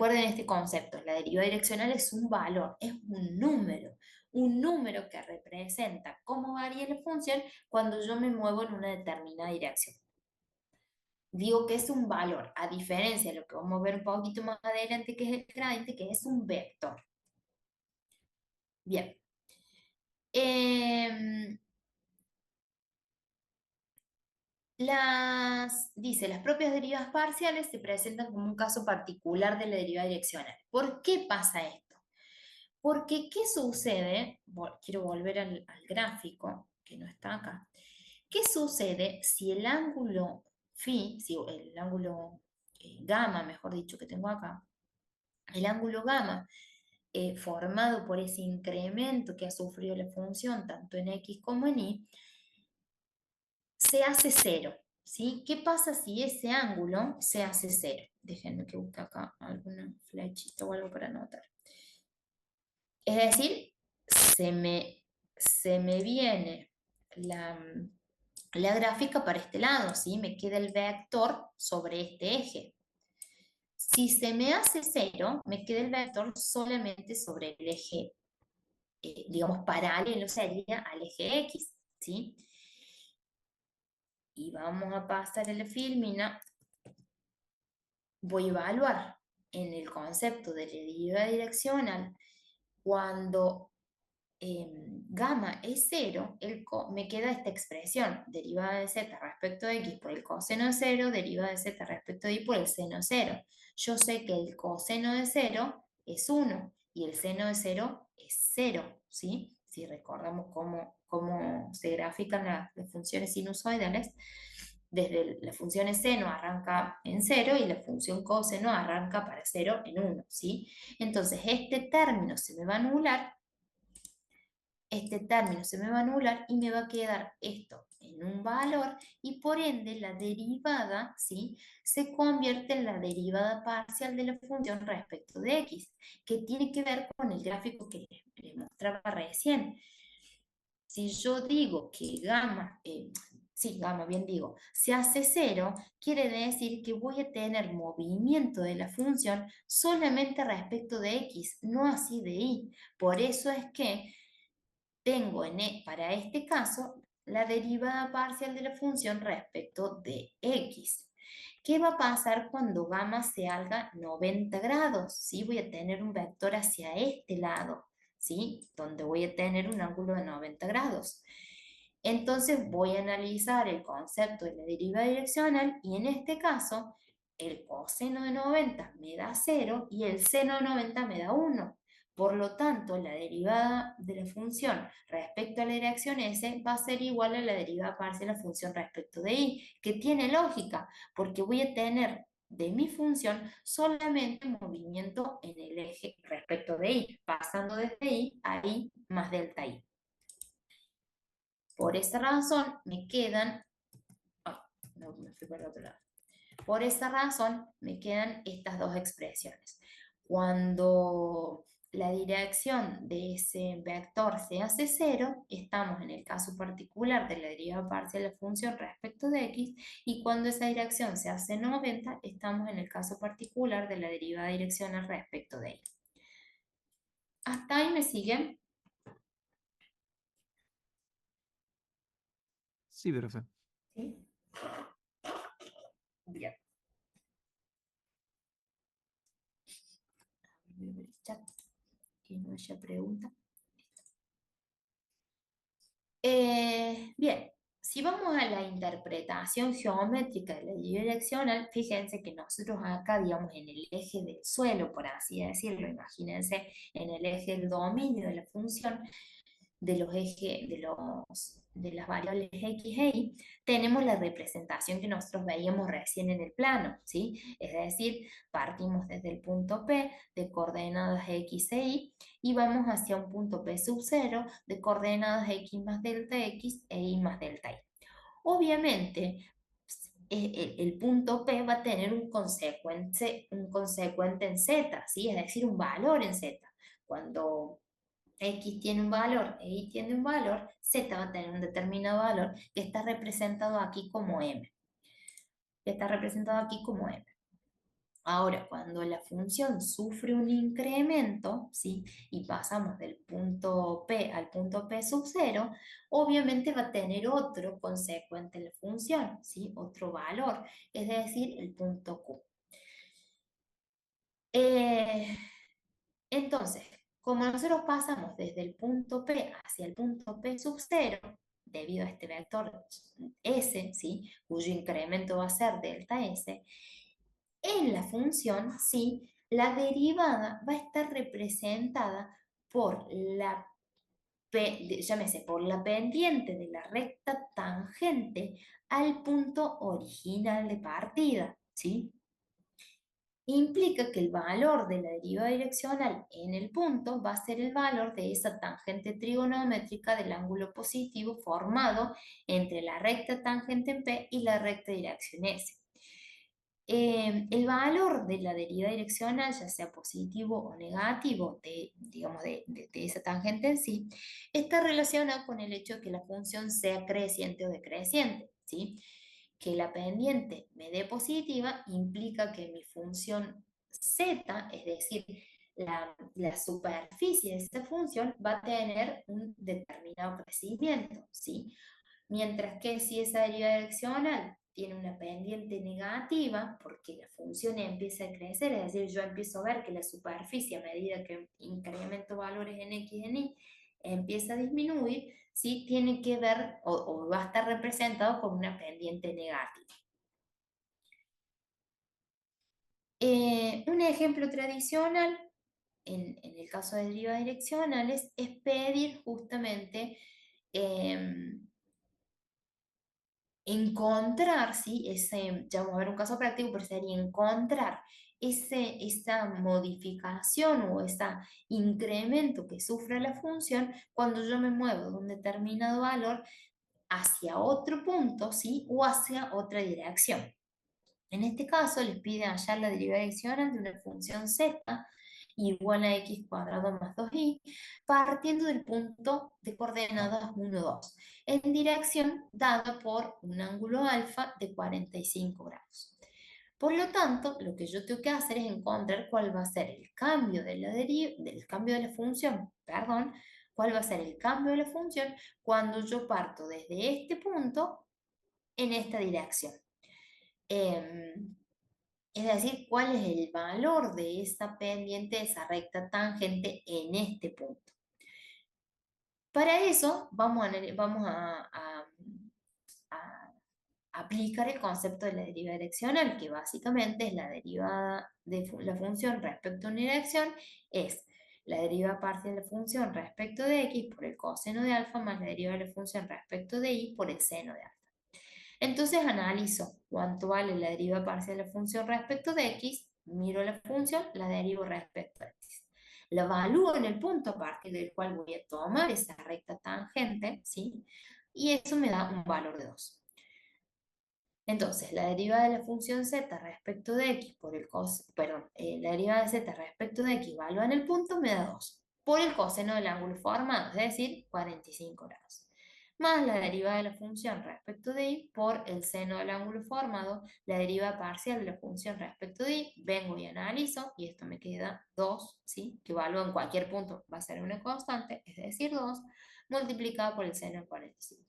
recuerden este concepto, la derivada direccional es un valor, es un número que representa cómo varía la función cuando yo me muevo en una determinada dirección. Digo que es un valor, a diferencia de lo que vamos a ver un poquito más adelante, que es el gradiente, que es un vector. Bien. Em, dice, las propias derivas parciales se presentan como un caso particular de la derivada direccional. ¿Por qué pasa esto? Porque, ¿qué sucede? Quiero volver al gráfico, que no está acá. ¿Qué sucede si el ángulo phi, si el ángulo gamma, mejor dicho, que tengo acá, el ángulo gamma formado por ese incremento que ha sufrido la función tanto en x como en y, se hace cero, ¿sí? ¿Qué pasa si ese ángulo se hace cero? Déjenme que busque acá alguna flechita o algo para anotar. Es decir, se me viene la gráfica para este lado, ¿sí? Me queda el vector sobre este eje. Si se me hace cero, me queda el vector solamente sobre el eje, digamos, paralelo sería al eje X, ¿sí? Y vamos a pasar a la filmina. Voy a evaluar en el concepto de la derivada direccional cuando gamma es cero, me queda esta expresión, derivada de z respecto de x por el coseno de cero, derivada de z respecto de y por el seno de cero. Yo sé que el coseno de cero es 1 y el seno de cero es 0, ¿sí? Si recordamos cómo se grafican las funciones sinusoidales, desde la función seno arranca en 0 y la función coseno arranca para 0 en 1, ¿sí? Entonces este término se me va a anular, este término se me va a anular y me va a quedar esto en un valor y por ende la derivada, ¿sí?, se convierte en la derivada parcial de la función respecto de x, que tiene que ver con el gráfico que les mostraba recién. Si yo digo que gamma, sí, gamma, bien digo, se hace cero, quiere decir que voy a tener movimiento de la función solamente respecto de x, no así de y. Por eso es que tengo para este caso la derivada parcial de la función respecto de x. ¿Qué va a pasar cuando gamma se haga 90 grados? ¿Sí? Voy a tener un vector hacia este lado, ¿sí? Donde voy a tener un ángulo de 90 grados. Entonces voy a analizar el concepto de la derivada direccional y en este caso el coseno de 90 me da 0 y el seno de 90 me da 1. Por lo tanto, la derivada de la función respecto a la dirección S va a ser igual a la derivada parcial de la función respecto de y, que tiene lógica, porque voy a tener de mi función solamente movimiento en el eje respecto de y, pasando desde y a y más delta y. Por esa razón me quedan, no, me fui para el otro lado. Por esa razón me quedan estas dos expresiones. Cuando la dirección de ese vector se hace cero, estamos en el caso particular de la derivada parcial de la función respecto de x, y cuando esa dirección se hace 90, estamos en el caso particular de la derivada direccional respecto de y. ¿Hasta ahí me siguen? Sí, profe. ¿Sí? Bien. Voy a ver el chat, que no haya pregunta. Bien, si vamos a la interpretación geométrica de la direccional, fíjense que nosotros acá, digamos, en el eje del suelo, por así decirlo, imagínense en el eje del dominio de la función, de las variables x e y, tenemos la representación que nosotros veíamos recién en el plano, ¿sí? Es decir, partimos desde el punto P de coordenadas x e y vamos hacia un punto P sub 0 de coordenadas x más delta x e y más delta y. Obviamente, el punto P va a tener un consecuente en z, ¿sí? Es decir, un valor en z. Cuando x tiene un valor e y tiene un valor, z va a tener un determinado valor que está representado aquí como m. Que está representado aquí como m. Ahora, cuando la función sufre un incremento, ¿sí? Y pasamos del punto P al punto P sub 0, obviamente va a tener otro consecuente la función, ¿sí? Otro valor, es decir, el punto Q. Eh, entonces, como nosotros pasamos desde el punto P hacia el punto P sub 0, debido a este vector S, ¿sí? Cuyo incremento va a ser delta S, en la función, ¿sí? La derivada va a estar representada por llámese, por la pendiente de la recta tangente al punto original de partida, ¿sí? Implica que el valor de la derivada direccional en el punto va a ser el valor de esa tangente trigonométrica del ángulo positivo formado entre la recta tangente en P y la recta dirección S. El valor de la derivada direccional, ya sea positivo o negativo, digamos, de esa tangente en sí, está relacionado con el hecho de que la función sea creciente o decreciente, ¿sí? Que la pendiente me dé positiva implica que mi función z, es decir, la superficie de esa función, va a tener un determinado crecimiento, ¿sí? Mientras que si esa derivada direccional tiene una pendiente negativa, porque la función empieza a crecer, es decir, yo empiezo a ver que la superficie a medida que incremento valores en x y en y, empieza a disminuir, ¿sí? Tiene que ver o va a estar representado con una pendiente negativa. Un ejemplo tradicional en el caso de derivadas direccionales es pedir justamente encontrar, ¿sí? Ya vamos a ver un caso práctico, pero sería encontrar esa modificación o ese incremento que sufre la función cuando yo me muevo de un determinado valor hacia otro punto, ¿sí? O hacia otra dirección. En este caso, les pide hallar la derivada direccional de una función z igual a x cuadrado más 2y, partiendo del punto de coordenadas 1, 2, en dirección dada por un ángulo alfa de 45 grados. Por lo tanto, lo que yo tengo que hacer es encontrar cuál va a ser el cambio de del cambio de la función, perdón, cuál va a ser el cambio de la función cuando yo parto desde este punto en esta dirección. Em, es decir, cuál es el valor de esa pendiente, de esa recta tangente en este punto. Para eso a aplicar el concepto de la derivada direccional, que básicamente es la derivada de la función respecto a una dirección, es la derivada parcial de la función respecto de x por el coseno de alfa más la derivada de la función respecto de y por el seno de alfa. Entonces analizo cuánto vale la deriva parcial de la función respecto de x, miro la función, la derivo respecto a x. La evalúo en el punto a partir del cual voy a tomar esa recta tangente, ¿sí? Y eso me da un valor de 2. Entonces, la derivada de la función z respecto de x por el perdón, la derivada de z respecto de x evalúa en el punto me da 2 por el coseno del ángulo formado, es decir, 45 grados. Más la derivada de la función respecto de y por el seno del ángulo formado, la derivada parcial de la función respecto de y, vengo y analizo, y esto me queda 2, ¿sí? Que evalúo en cualquier punto, va a ser una constante, es decir, 2, multiplicado por el seno de 45.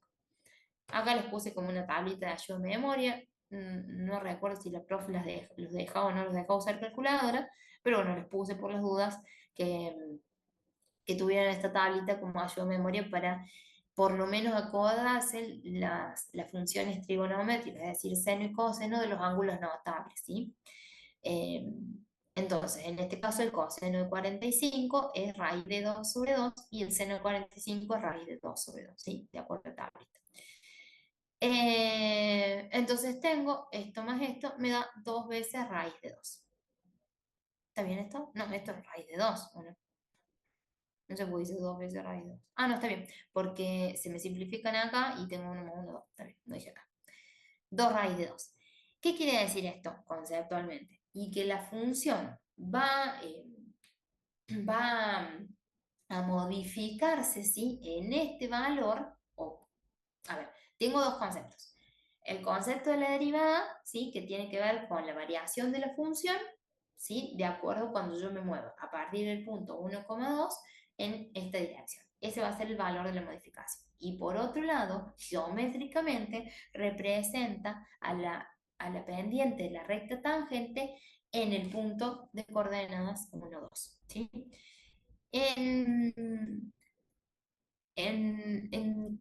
Acá les puse como una tablita de ayuda de memoria. No recuerdo si la profe los dejaba o no los dejaba usar calculadora, pero bueno, les puse por las dudas que tuvieran esta tablita como ayuda de memoria para por lo menos acordarse las funciones trigonométricas, es decir, seno y coseno de los ángulos notables, ¿sí? Eh, entonces, en este caso, el coseno de 45 es raíz de 2 sobre 2 y el seno de 45 es raíz de 2 sobre 2, ¿sí? De acuerdo a la tablita. Entonces tengo esto más esto, me da 2 veces raíz de 2. ¿Está bien esto? No, esto es raíz de 2. ¿O no? No se puede decir 2 veces raíz de 2. Ah, no, está bien, porque se me simplifican acá y tengo 1 más 1, 2. Está bien, lo dije acá. 2 raíz de 2. ¿Qué quiere decir esto conceptualmente? Y que la función va a modificarse, ¿sí? En este valor, a ver, tengo dos conceptos. El concepto de la derivada, ¿sí? Que tiene que ver con la variación de la función, ¿sí? De acuerdo cuando yo me muevo a partir del punto 1,2 en esta dirección. Ese va a ser el valor de la modificación. Y por otro lado, geométricamente representa a la pendiente de la recta tangente en el punto de coordenadas 1, 2, ¿sí? En, en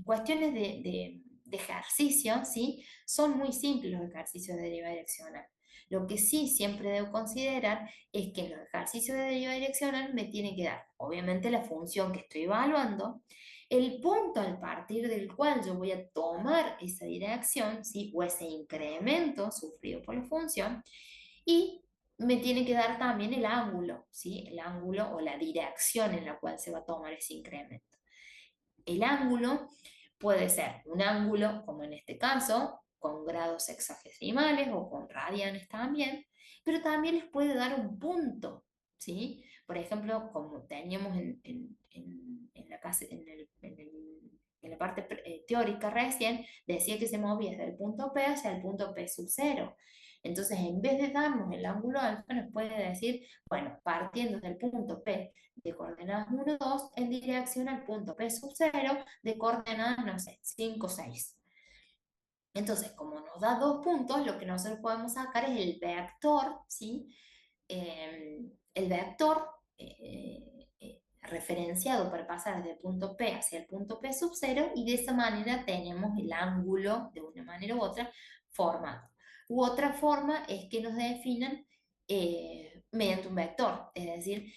cuestiones de ejercicio, ¿sí? Son muy simples los ejercicios de deriva direccional. Lo que sí siempre debo considerar es que en los ejercicios de deriva direccional me tiene que dar, obviamente, la función que estoy evaluando, el punto al partir del cual yo voy a tomar esa dirección, ¿sí? O ese incremento sufrido por la función, y me tiene que dar también el ángulo, ¿sí? El ángulo o la dirección en la cual se va a tomar ese incremento. El ángulo puede ser un ángulo, como en este caso, con grados sexagesimales o con radianes también, pero también les puede dar un punto, ¿sí? Por ejemplo, como teníamos en la, en la parte teórica recién, decía que se movía desde el punto P hacia el punto P sub cero. Entonces, en vez de darnos el ángulo alfa, nos puede decir, bueno, partiendo del punto P de coordenadas 1, 2 en dirección al punto P sub cero de coordenadas, no sé, 5, 6. Entonces, como nos da dos puntos, lo que nosotros podemos sacar es el vector, ¿sí? El vector referenciado para pasar desde el punto P hacia el punto P sub cero, y de esa manera tenemos el ángulo, de una manera u otra, formado. U otra forma es que nos definan mediante un vector, es decir,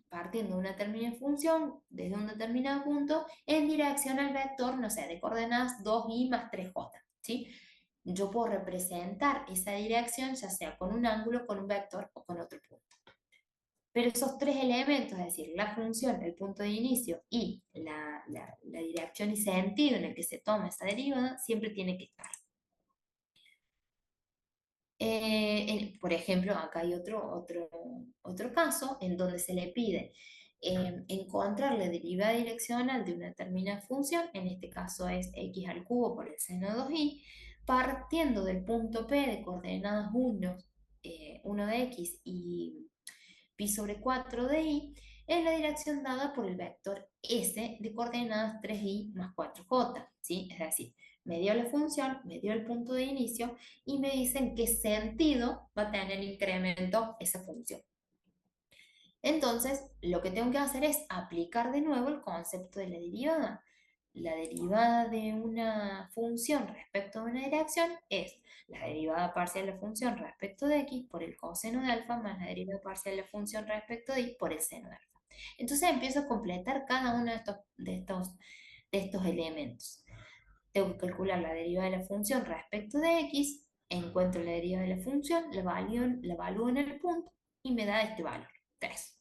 partiendo de una determinada función desde un determinado punto en dirección al vector, no sé, de coordenadas 2i más 3j, ¿sí? Yo puedo representar esa dirección ya sea con un ángulo, con un vector o con otro punto. Pero esos tres elementos, es decir, la función, el punto de inicio y la dirección y sentido en el que se toma esa derivada, siempre tiene que estar. Por ejemplo, acá hay otro caso en donde se le pide encontrar la derivada direccional de una determinada función, en este caso es x al cubo por el seno de 2i, partiendo del punto P de coordenadas 1, 1 de x y pi sobre 4 de i, en la dirección dada por el vector s de coordenadas 3i más 4j, ¿sí? Es decir, me dio la función, me dio el punto de inicio y me dicen qué sentido va a tener incremento esa función. Entonces, lo que tengo que hacer es aplicar de nuevo el concepto de la derivada. La derivada de una función respecto de una dirección es la derivada parcial de la función respecto de x por el coseno de alfa más la derivada parcial de la función respecto de y por el seno de alfa. Entonces empiezo a completar cada uno de estos elementos. Tengo que calcular la derivada de la función respecto de x, encuentro la derivada de la función, la evalúo en el punto y me da este valor, 3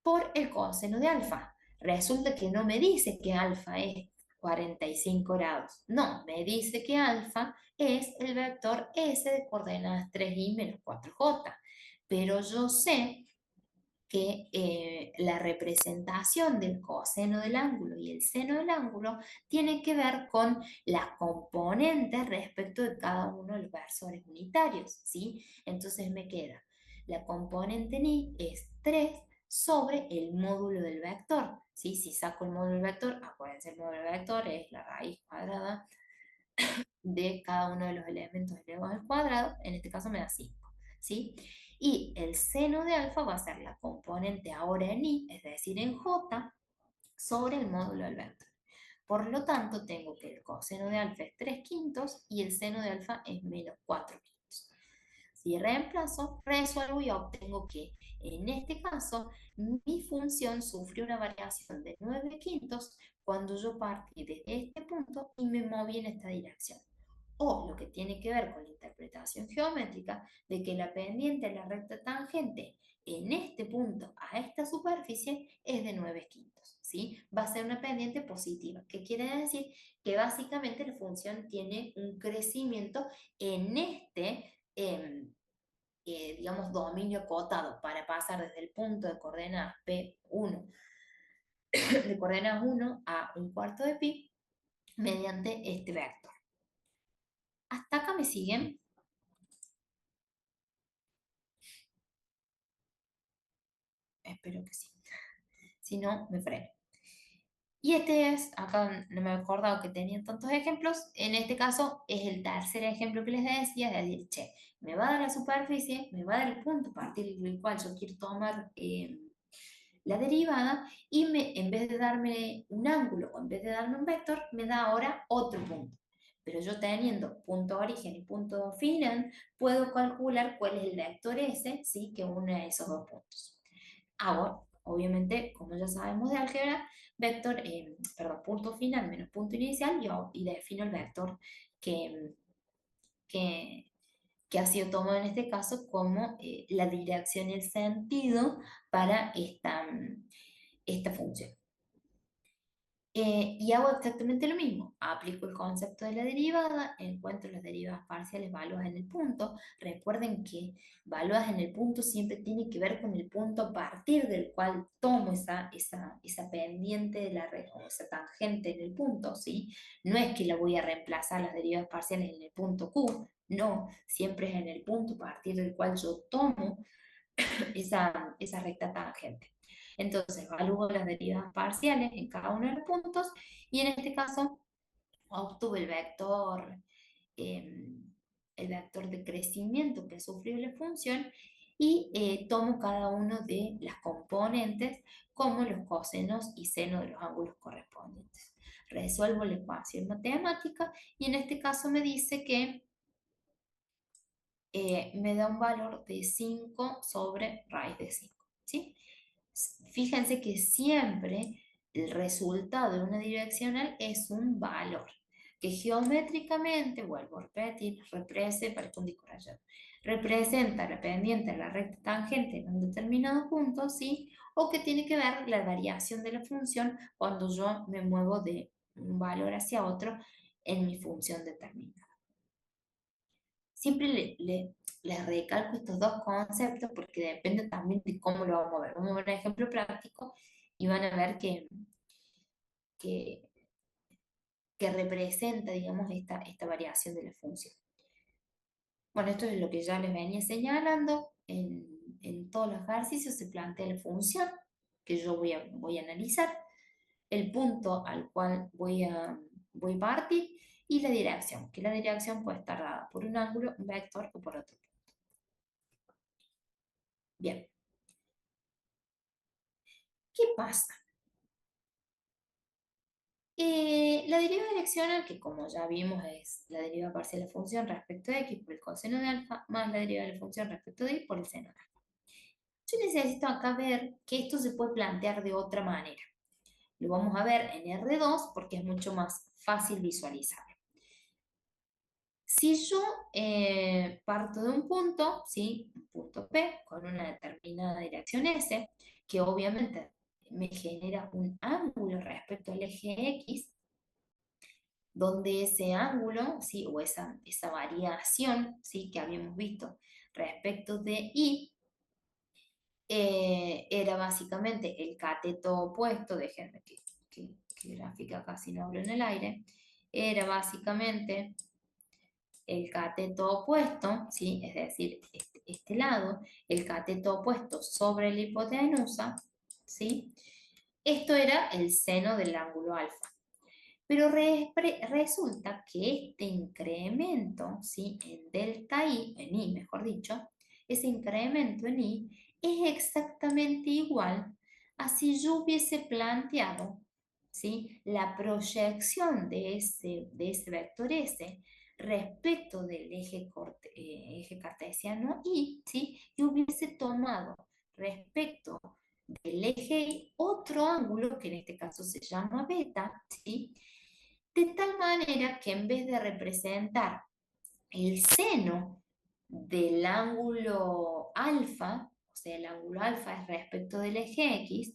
por el coseno de alfa. Resulta que no me dice que alfa es 45 grados. No, me dice que alfa es el vector s de coordenadas 3i menos 4j. Pero yo sé que la representación del coseno del ángulo y el seno del ángulo tiene que ver con las componentes respecto de cada uno de los versores unitarios, ¿sí? Entonces me queda, la componente ni es 3 sobre el módulo del vector, ¿sí? Si saco el módulo del vector, acuérdense, el módulo del vector es la raíz cuadrada de cada uno de los elementos elevados al cuadrado, en este caso me da 5, ¿sí? Y el seno de alfa va a ser la componente ahora en i, es decir, en j, sobre el módulo del vector. Por lo tanto, tengo que el coseno de alfa es 3 quintos y el seno de alfa es menos 4 quintos. Si reemplazo, resuelvo y obtengo que en este caso mi función sufrió una variación de 9 quintos cuando yo partí de este punto y me moví en esta dirección. O lo que tiene que ver con la interpretación geométrica de que la pendiente de la recta tangente en este punto a esta superficie es de 9 quintos, ¿sí? Va a ser una pendiente positiva, que quiere decir que básicamente la función tiene un crecimiento en este, digamos, dominio acotado para pasar desde el punto de coordenadas P1, de coordenadas 1 a un cuarto de pi mediante este vector. ¿Hasta acá me siguen? espero que sí. Si no, me freno. Y este es, acá no me he acordado que tenían tantos ejemplos, en este caso es el tercer ejemplo que les decía, es decir, che, me va a dar la superficie, me va a dar el punto a partir del cual yo quiero tomar la derivada y en vez de darme un ángulo o en vez de darme un vector, me da ahora otro punto. Pero yo teniendo punto origen y punto final, puedo calcular cuál es el vector S, ¿sí? Que une esos dos puntos. Hago, obviamente, como ya sabemos de álgebra, vector, perdón, punto final menos punto inicial y defino el vector que, que, que ha sido tomado en este caso como la dirección y el sentido para esta función. Y hago exactamente lo mismo. Aplico el concepto de la derivada, encuentro las derivadas parciales valuadas en el punto. Recuerden que valuadas en el punto siempre tiene que ver con el punto a partir del cual tomo esa pendiente de la red o esa tangente en el punto, ¿sí? No es que la voy a reemplazar las derivadas parciales en el punto Q, no, siempre es en el punto a partir del cual yo tomo esa recta tangente. Entonces, evalúo las derivadas parciales en cada uno de los puntos y en este caso obtuve eh, el vector de crecimiento que sufrió la función y tomo cada uno de las componentes como los cosenos y senos de los ángulos correspondientes. Resuelvo la ecuación matemática y en este caso me dice que me da un valor de 5 sobre raíz de 5, ¿sí? Fíjense que siempre el resultado de una direccional es un valor que geométricamente, vuelvo a repetir, representa la pendiente de la recta tangente en un determinado punto, ¿sí? O que tiene que ver la variación de la función cuando yo me muevo de un valor hacia otro en mi función determinada. Siempre les recalco estos dos conceptos porque depende también de cómo lo vamos a ver. Vamos a ver un ejemplo práctico y van a ver que, que representa, digamos, esta variación de la función. Bueno, esto es lo que ya les venía señalando. En todos los ejercicios se plantea la función que yo voy a analizar, el punto al cual voy a partir y la dirección, que la dirección puede estar dada por un ángulo, un vector o por otro. Bien, ¿qué pasa? La derivada direccional, que como ya vimos es la derivada parcial de la función respecto de x por el coseno de alfa, más la derivada de la función respecto de y por el seno de alfa. Yo necesito acá ver que esto se puede plantear de otra manera. Lo vamos a ver en R2 porque es mucho más fácil visualizar. Si yo parto de un punto, ¿sí? Un punto P con una determinada dirección S, que obviamente me genera un ángulo respecto al eje X, donde ese ángulo, ¿sí? O esa variación, ¿sí? Que habíamos visto respecto de Y, era básicamente el cateto opuesto, déjenme que gráfica casi no hablo en el aire, era básicamente el cateto opuesto, ¿sí? Es decir, este lado, el cateto opuesto sobre la hipotenusa, ¿sí? Esto era el seno del ángulo alfa. Pero resulta que este incremento, ¿sí? En delta I, en I mejor dicho, ese incremento en I es exactamente igual a si yo hubiese planteado, ¿sí? La proyección de ese vector S respecto del eje cartesiano I, ¿sí? Y hubiese tomado respecto del eje Y otro ángulo, que en este caso se llama beta, ¿sí? De tal manera que en vez de representar el seno del ángulo alfa, o sea, el ángulo alfa es respecto del eje X,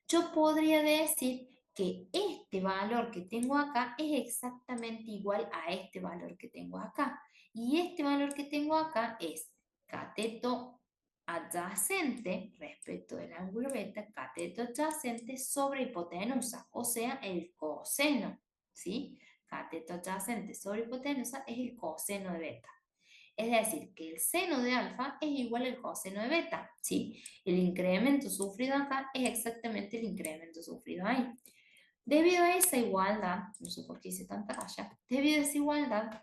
yo podría decir que este valor que tengo acá es exactamente igual a este valor que tengo acá. Y este valor que tengo acá es cateto adyacente respecto del ángulo beta, cateto adyacente sobre hipotenusa, o sea, el coseno, ¿sí? Cateto adyacente sobre hipotenusa es el coseno de beta. Es decir, que el seno de alfa es igual al coseno de beta, ¿sí? El incremento sufrido acá es exactamente el incremento sufrido ahí. Debido a esa igualdad, no sé por qué hice tanta raya, debido a esa igualdad,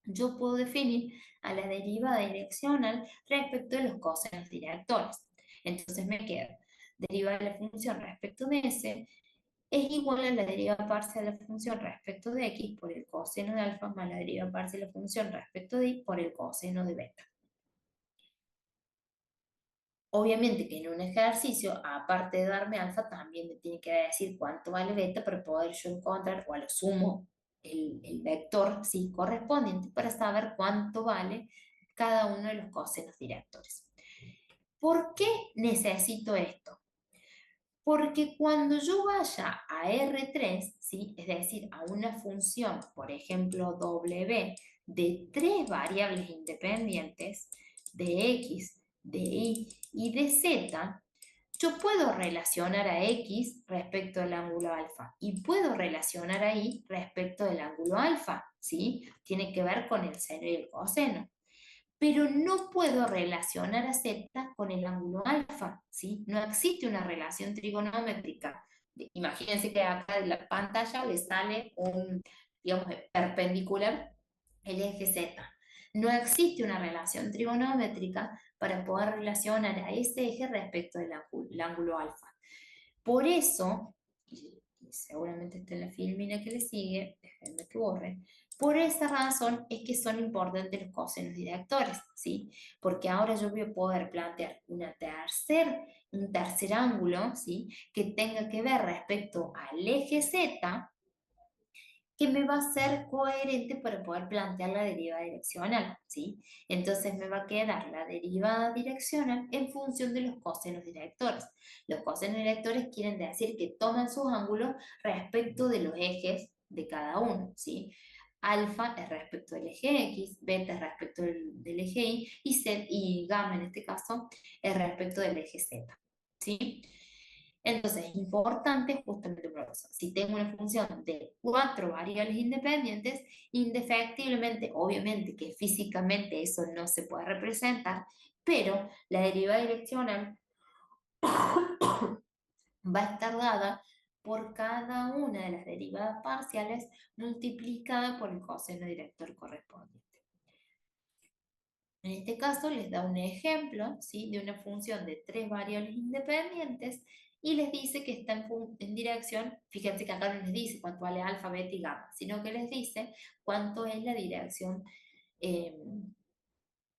yo puedo definir a la derivada direccional respecto de los cosenos directores. Entonces me queda derivada de la función respecto de s es igual a la derivada parcial de la función respecto de x por el coseno de alfa más la derivada parcial de la función respecto de y por el coseno de beta. Obviamente que en un ejercicio, aparte de darme alfa, también me tiene que decir cuánto vale beta para poder yo encontrar, o a lo sumo, el vector sí, correspondiente para saber cuánto vale cada uno de los cosenos directores. ¿Por qué necesito esto? Porque cuando yo vaya a R3, ¿sí? Es decir, a una función, por ejemplo, W, de tres variables independientes, de X, de Y y de Z, yo puedo relacionar a X respecto del ángulo alfa y puedo relacionar a Y respecto del ángulo alfa, ¿sí? Tiene que ver con el seno y el coseno, pero no puedo relacionar a z con el ángulo alfa, ¿sí? No existe una relación trigonométrica. Imagínense que acá de la pantalla le sale un, digamos, perpendicular el eje z. No existe una relación trigonométrica para poder relacionar a ese eje respecto del ángulo alfa. Por eso, y seguramente está en la filmina que le sigue, déjenme que borre, por esa razón es que son importantes los cosenos directores, ¿sí? Porque ahora yo voy a poder plantear un tercer ángulo, ¿sí? Que tenga que ver respecto al eje Z, que me va a ser coherente para poder plantear la derivada direccional, ¿sí? Entonces me va a quedar la derivada direccional en función de los cosenos directores. Los cosenos directores quieren decir que toman sus ángulos respecto de los ejes de cada uno, ¿sí? Alfa es respecto del eje X, beta es respecto del eje Y, y gamma en este caso es respecto del eje Z, ¿sí? Entonces, es importante justamente por eso. Si tengo una función de cuatro variables independientes, indefectiblemente, obviamente que físicamente eso no se puede representar, pero la derivada direccional va a estar dada por cada una de las derivadas parciales multiplicada por el coseno director correspondiente. En este caso les da un ejemplo, ¿sí? De una función de tres variables independientes y les dice que está en dirección, fíjense que acá no les dice cuánto vale alfa, beta y gamma, sino que les dice cuánto es la dirección eh,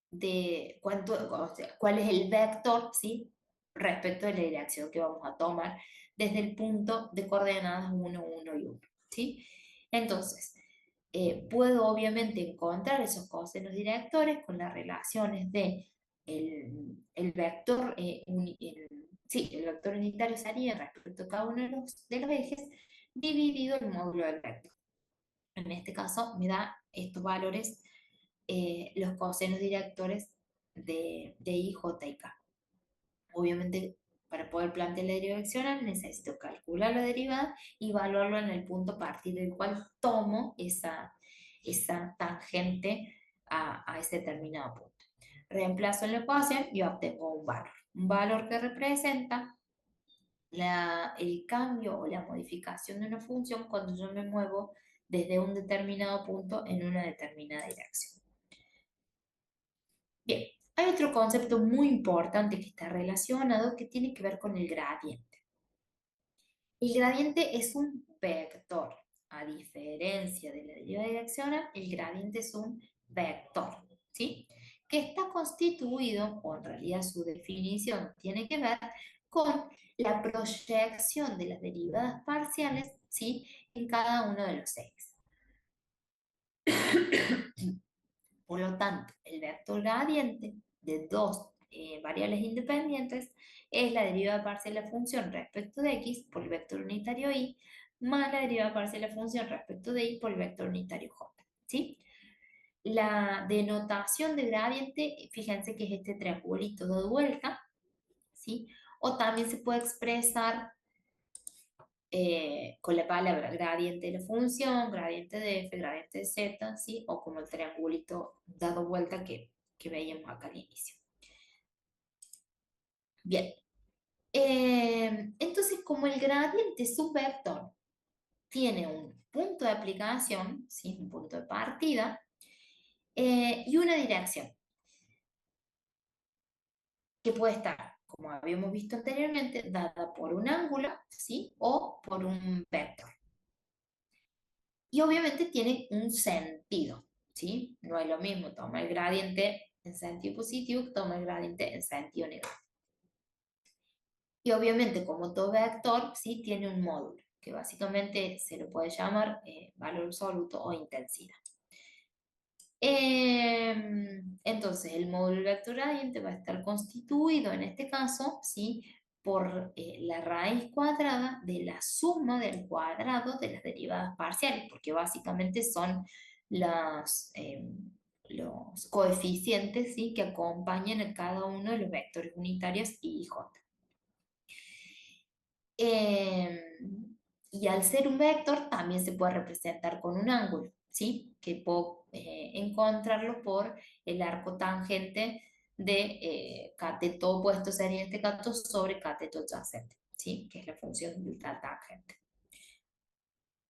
de cuánto, o sea, cuál es el vector, ¿sí? Respecto de la dirección que vamos a tomar desde el punto de coordenadas 1, 1 y 1, ¿sí? Entonces, puedo obviamente encontrar esos cosenos directores con las relaciones de el vector, sí, el vector unitario sería respecto a cada uno de los ejes dividido el módulo del vector. En este caso me da estos valores, los cosenos directores de I, J y K. Obviamente, para poder plantear la derivada direccional necesito calcular la derivada y evaluarlo en el punto a partir del cual tomo esa tangente a ese determinado punto. Reemplazo en la ecuación y obtengo un valor que representa el cambio o la modificación de una función cuando yo me muevo desde un determinado punto en una determinada dirección. Bien, hay otro concepto muy importante que está relacionado que tiene que ver con el gradiente. El gradiente es un vector. A diferencia de la derivada direccional, el gradiente es un vector, ¿sí? Que está constituido, o en realidad su definición tiene que ver con la proyección de las derivadas parciales, ¿sí? En cada uno de los ejes. Por lo tanto, el vector gradiente de dos variables independientes es la derivada parcial de la función respecto de x por el vector unitario y más la derivada parcial de la función respecto de y por el vector unitario j, ¿sí? La denotación de gradiente, fíjense que es este triangulito de vuelta, ¿sí? O también se puede expresar con la palabra gradiente de la función, gradiente de f, gradiente de z, ¿sí? O como el triangulito dado vuelta que veíamos acá al inicio. Bien, entonces como el gradiente es un vector, tiene un punto de aplicación, ¿sí? Un punto de partida, y una dirección, que puede estar, como habíamos visto anteriormente, dada por un ángulo, ¿sí? O por un vector. Y obviamente tiene un sentido, ¿sí? No es lo mismo tomar el gradiente en sentido positivo que tomar el gradiente en sentido negativo. Y obviamente, como todo vector, ¿sí? Tiene un módulo, que básicamente se lo puede llamar valor absoluto o intensidad. Entonces, el módulo vector gradiente va a estar constituido, en este caso, ¿sí? Por la raíz cuadrada de la suma del cuadrado de las derivadas parciales, porque básicamente son los coeficientes, ¿sí? Que acompañan a cada uno de los vectores unitarios y j. Eh, y al ser un vector también se puede representar con un ángulo, ¿sí? Que puedo encontrarlo por el arco tangente de cateto opuesto sería en este caso sobre cateto adyacente, ¿sí? Que es la función de la tangente.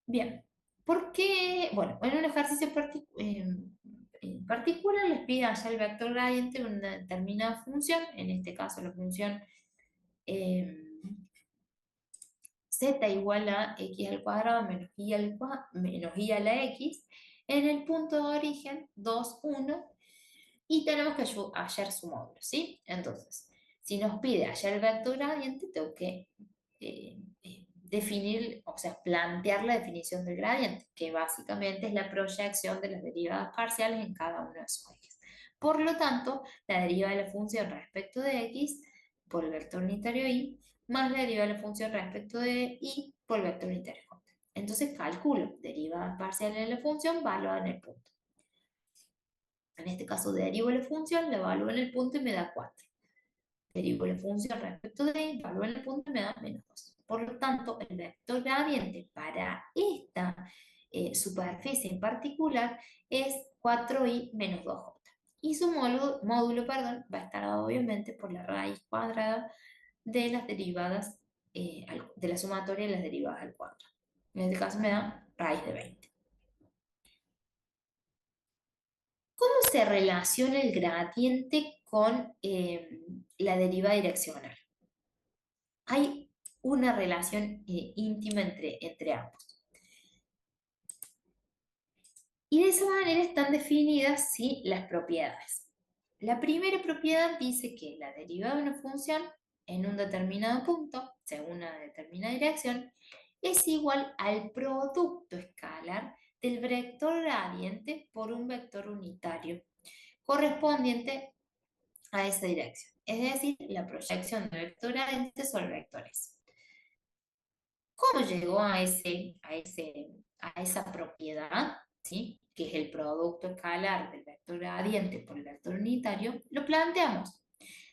Bien, ¿por qué? Bueno, en un ejercicio en particular les pide allá el vector gradiente de una determinada función, en este caso la función eh, z igual a x al cuadrado menos i a la x en el punto de origen 2, 1 y tenemos que hallar su módulo, ¿sí? Entonces, si nos pide hallar el vector gradiente, tengo que definir, o sea, plantear la definición del gradiente, que básicamente es la proyección de las derivadas parciales en cada uno de sus ejes. Por lo tanto, la deriva de la función respecto de x por el vector unitario y más la deriva de la función respecto de y por el vector unitario j. Entonces calculo derivadas parciales de la función valuada en el punto. En este caso derivo la función, la evalúo en el punto y me da 4. Derivo la función respecto de y evalúo en el punto y me da menos 2. Por lo tanto, el vector gradiente para esta superficie en particular es 4i menos 2j. Y su módulo, perdón, va a estar dado obviamente por la raíz cuadrada de las derivadas, de la sumatoria de las derivadas al cuadrado. En este caso me da raíz de 20. ¿Cómo se relaciona el gradiente con la deriva direccional? Hay una relación íntima entre ambos. Y de esa manera están definidas, ¿sí? Las propiedades. La primera propiedad dice que la derivada de una función en un determinado punto, según una determinada dirección, es igual al producto escalar del vector gradiente por un vector unitario correspondiente a esa dirección. Es decir, la proyección del vector gradiente sobre vectores. ¿Cómo llegó a esa propiedad, ¿sí? Que es el producto escalar del vector gradiente por el vector unitario? Lo planteamos.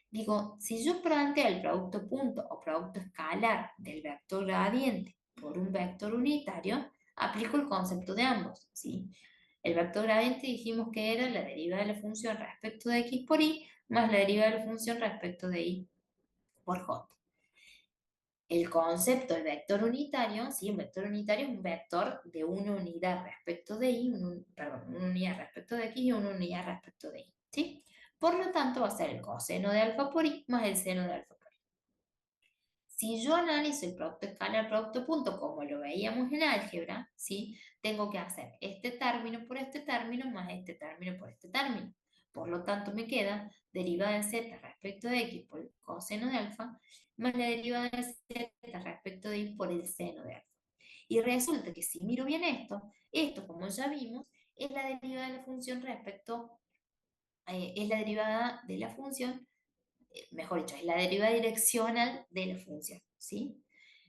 Digo, si yo planteo el producto punto o producto escalar del vector gradiente por un vector unitario, aplico el concepto de ambos, ¿sí? El vector gradiente dijimos que era la deriva de la función respecto de x por y más la deriva de la función respecto de y por j. El concepto del vector unitario, ¿sí? Un vector unitario es un vector de una unidad respecto de y, perdón, una unidad respecto de x y una unidad respecto de y, ¿sí? Por lo tanto, va a ser el coseno de alfa por y más el seno de alfa por y. Si yo analizo el producto escalar, producto punto, como lo veíamos en álgebra, ¿sí? Tengo que hacer este término por este término más este término por este término. Por lo tanto, me queda derivada de z respecto de x por el coseno de alfa, más la derivada de z respecto de y por el seno de alfa. Y resulta que si miro bien esto como ya vimos, es la derivada de la función es la derivada de la función, mejor dicho, es la deriva direccional de la función, ¿sí?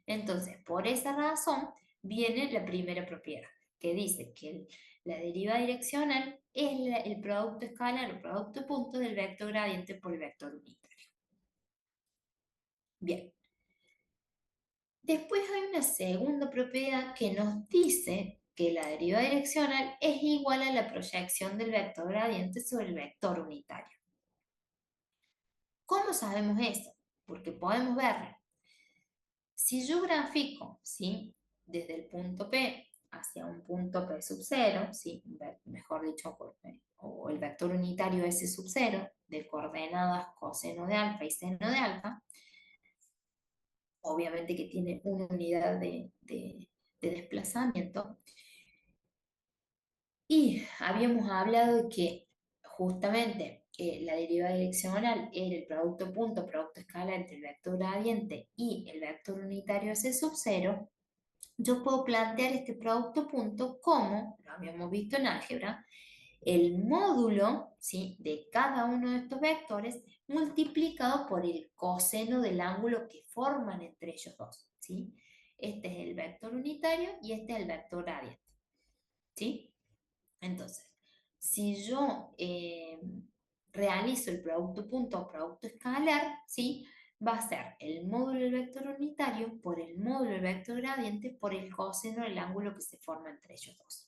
Entonces, por esa razón viene la primera propiedad, que dice que la deriva direccional es el producto escalar o producto punto del vector gradiente por el vector unitario. Bien, Después hay una segunda propiedad que nos dice que la derivada direccional es igual a la proyección del vector gradiente sobre el vector unitario. ¿Cómo sabemos eso? Porque podemos verlo. Si yo grafico, ¿sí? Desde el punto P hacia un punto P sub 0, ¿sí? Mejor dicho, o el vector unitario S sub 0, de coordenadas coseno de alfa y seno de alfa, obviamente que tiene una unidad de desplazamiento. Y habíamos hablado de que justamente la derivada direccional era el producto punto, producto escalar entre el vector gradiente y el vector unitario S sub 0. Yo puedo plantear este producto punto como, lo habíamos visto en álgebra, el módulo, ¿sí?, de cada uno de estos vectores multiplicado por el coseno del ángulo que forman entre ellos dos, ¿sí? Este es el vector unitario y este es el vector gradiente, ¿sí? Entonces, si yo realizo el producto punto o producto escalar, ¿sí? Va a ser el módulo del vector unitario por el módulo del vector gradiente por el coseno del ángulo que se forma entre ellos dos.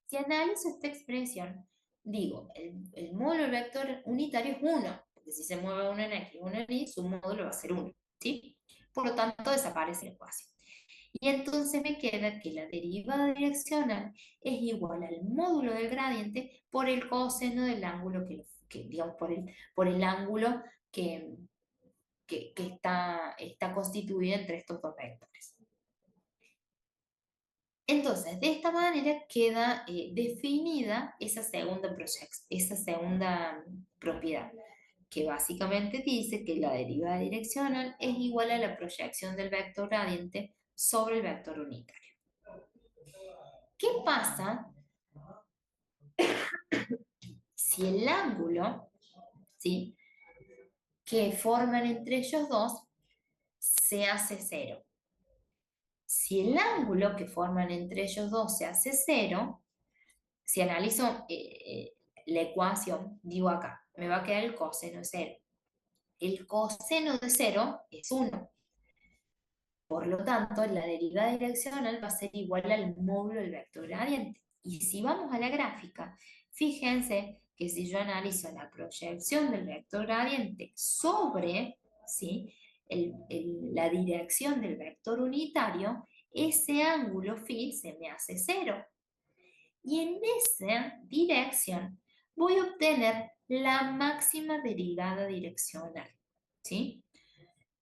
Si analizo esta expresión, digo, el módulo del vector unitario es 1, porque si se mueve uno en X, uno en Y, su módulo va a ser 1, ¿sí? Por lo tanto, desaparece la ecuación. Y entonces me queda que la derivada direccional es igual al módulo del gradiente por el coseno del ángulo digamos, por el ángulo que está constituido entre estos dos vectores. Entonces, de esta manera queda definida esa segunda propiedad, que básicamente dice que la derivada direccional es igual a la proyección del vector gradiente sobre el vector unitario. ¿Qué pasa si el ángulo, ¿sí?, que forman entre ellos dos se hace cero? Si el ángulo que forman entre ellos dos se hace cero, si analizo la ecuación, digo acá, me va a quedar el coseno de cero. El coseno de cero es 1. Por lo tanto, la derivada direccional va a ser igual al módulo del vector gradiente. Y si vamos a la gráfica, fíjense que si yo analizo la proyección del vector gradiente sobre, ¿sí?, la dirección del vector unitario, ese ángulo phi se me hace cero. Y en esa dirección voy a obtener la máxima derivada direccional, ¿sí?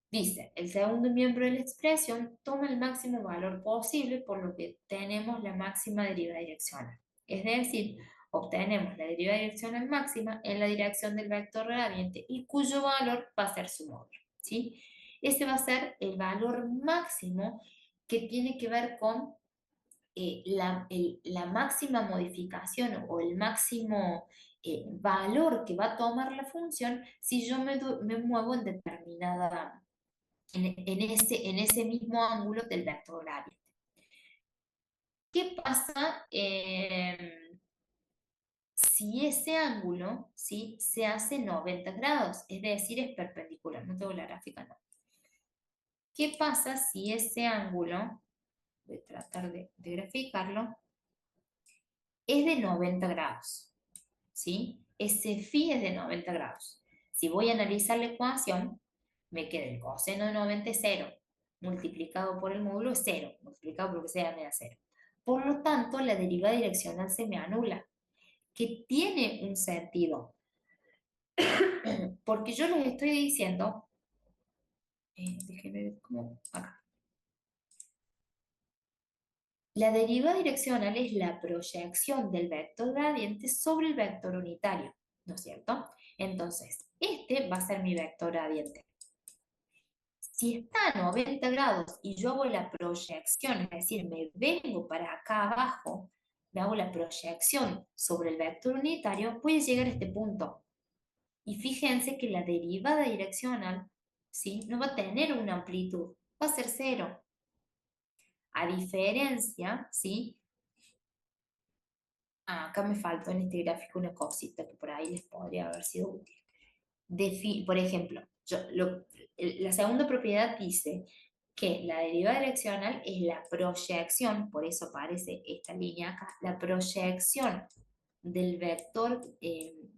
Dice, el segundo miembro de la expresión toma el máximo valor posible, por lo que tenemos la máxima derivada direccional. Es decir, obtenemos la derivada direccional máxima en la dirección del vector gradiente y cuyo valor va a ser su módulo, ¿sí? Ese va a ser el valor máximo que tiene que ver con la máxima modificación o el máximo valor que va a tomar la función si yo me muevo en determinada en ese mismo ángulo del vector gradiente. ¿Qué pasa si ese ángulo, ¿sí?, se hace 90 grados? Es decir, es perpendicular. No tengo la gráfica, no. ¿Qué pasa si ese ángulo, voy a tratar de graficarlo, es de 90 grados? ¿Sí? Ese phi es de 90 grados. Si voy a analizar la ecuación, me queda el coseno de 90 es 0, multiplicado por el módulo es 0, multiplicado por lo que sea me da 0. Por lo tanto, la derivada direccional se me anula, que tiene un sentido, porque yo les estoy diciendo, déjenme ver cómo, acá. La derivada direccional es la proyección del vector gradiente sobre el vector unitario, ¿no es cierto? Entonces, este va a ser mi vector gradiente. Si está a 90 grados y yo hago la proyección, es decir, me vengo para acá abajo, me hago la proyección sobre el vector unitario, voy a llegar a este punto. Y fíjense que la derivada direccional, ¿sí?, no va a tener una amplitud, va a ser cero. A diferencia, ¿sí? Acá me faltó en este gráfico una cosita que por ahí les podría haber sido útil. Por ejemplo, la segunda propiedad dice que la derivada direccional es la proyección, por eso aparece esta línea acá, la proyección del vector